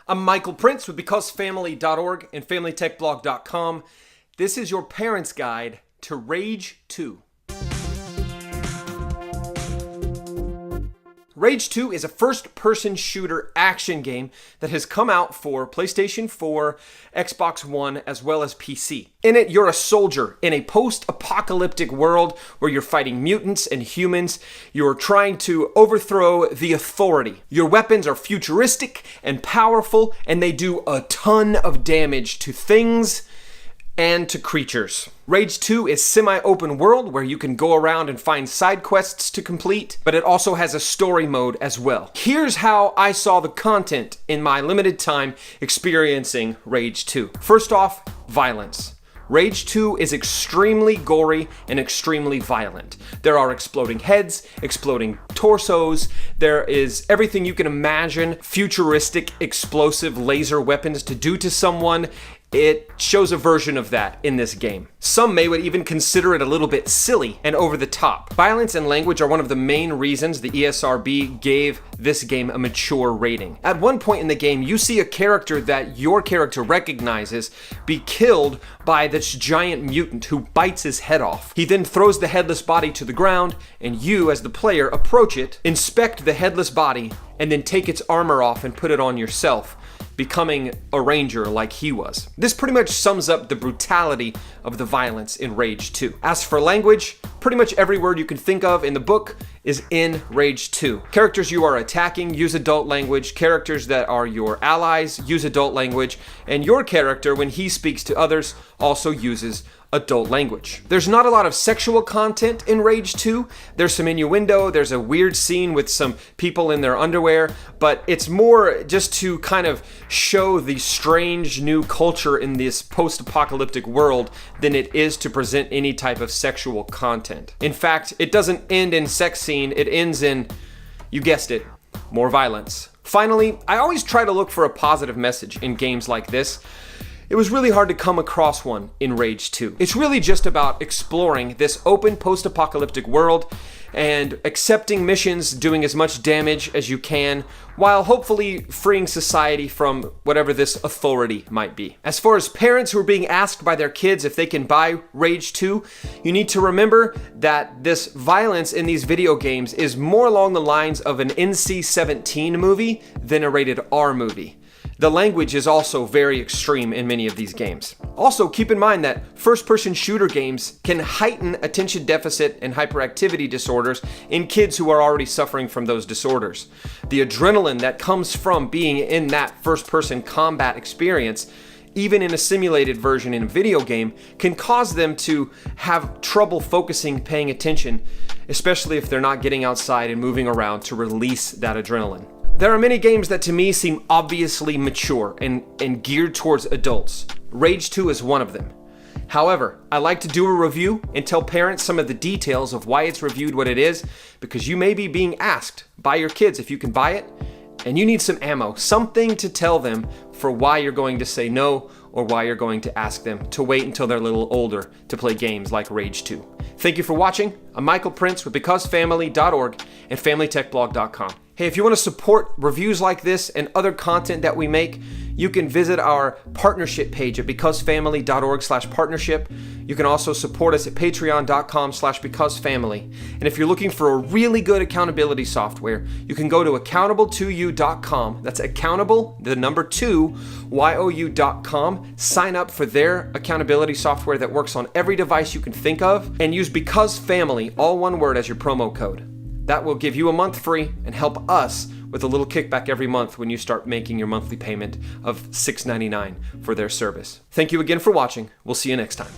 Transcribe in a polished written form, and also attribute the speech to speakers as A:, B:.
A: I'm Michael Prince with BecauseFamily.org and FamilyTechBlog.com. This is your parents' guide to Rage 2. Rage 2 is a first-person shooter action game that has come out for PlayStation 4, Xbox One, as well as PC. In it, you're a soldier in a post-apocalyptic world where you're fighting mutants and humans. You're trying to overthrow the authority. Your weapons are futuristic and powerful, and they do a ton of damage to things and to creatures. Rage 2 is semi-open world where you can go around and find side quests to complete, but it also has a story mode as well. Here's how I saw the content in my limited time experiencing Rage 2. First off, violence. Rage 2 is extremely gory and extremely violent. There are exploding heads, exploding torsos, there is everything you can imagine futuristic explosive laser weapons to do to someone. It shows a version of that in this game. Some may would even consider it a little bit silly and over the top. Violence and language are one of the main reasons the ESRB gave this game a mature rating. At one point in the game, you see a character that your character recognizes be killed by this giant mutant who bites his head off. He then throws the headless body to the ground, and you, as the player, approach it, inspect the headless body, and then take its armor off and put it on yourself, becoming a ranger like he was. This pretty much sums up the brutality of the violence in Rage 2. As for language, pretty much every word you can think of in the book is in Rage 2. Characters you are attacking use adult language, characters that are your allies use adult language, and your character, when he speaks to others, also uses adult language. There's not a lot of sexual content in Rage 2. There's some innuendo, there's a weird scene with some people in their underwear, but it's more just to kind of show the strange new culture in this post-apocalyptic world than it is to present any type of sexual content. In fact, it doesn't end in sex scene, it ends in, you guessed it, more violence. Finally, I always try to look for a positive message in games like this. It was really hard to come across one in Rage 2. It's really just about exploring this open post-apocalyptic world and accepting missions, doing as much damage as you can, while hopefully freeing society from whatever this authority might be. As far as parents who are being asked by their kids if they can buy Rage 2, you need to remember that this violence in these video games is more along the lines of an NC-17 movie than a rated R movie. The language is also very extreme in many of these games. Also, keep in mind that first-person shooter games can heighten attention deficit and hyperactivity disorders in kids who are already suffering from those disorders. The adrenaline that comes from being in that first-person combat experience, even in a simulated version in a video game, can cause them to have trouble focusing, paying attention, especially if they're not getting outside and moving around to release that adrenaline. There are many games that to me seem obviously mature and geared towards adults. Rage 2 is one of them. However, I like to do a review and tell parents some of the details of why it's reviewed what it is, because you may be being asked by your kids if you can buy it, and you need some ammo, something to tell them for why you're going to say no or why you're going to ask them to wait until they're a little older to play games like Rage 2. Thank you for watching. I'm Michael Prince with BecauseFamily.org and FamilyTechBlog.com. Hey, if you want to support reviews like this and other content that we make, you can visit our partnership page at BecauseFamily.org/partnership. You can also support us at Patreon.com/BecauseFamily. And if you're looking for a really good accountability software, you can go to accountable2you.com. That's accountable, the number 2, YOU.com. Sign up for their accountability software that works on every device you can think of, and use BecauseFamily, all one word, as your promo code. That will give you a month free and help us with a little kickback every month when you start making your monthly payment of $6.99 for their service. Thank you again for watching. We'll see you next time.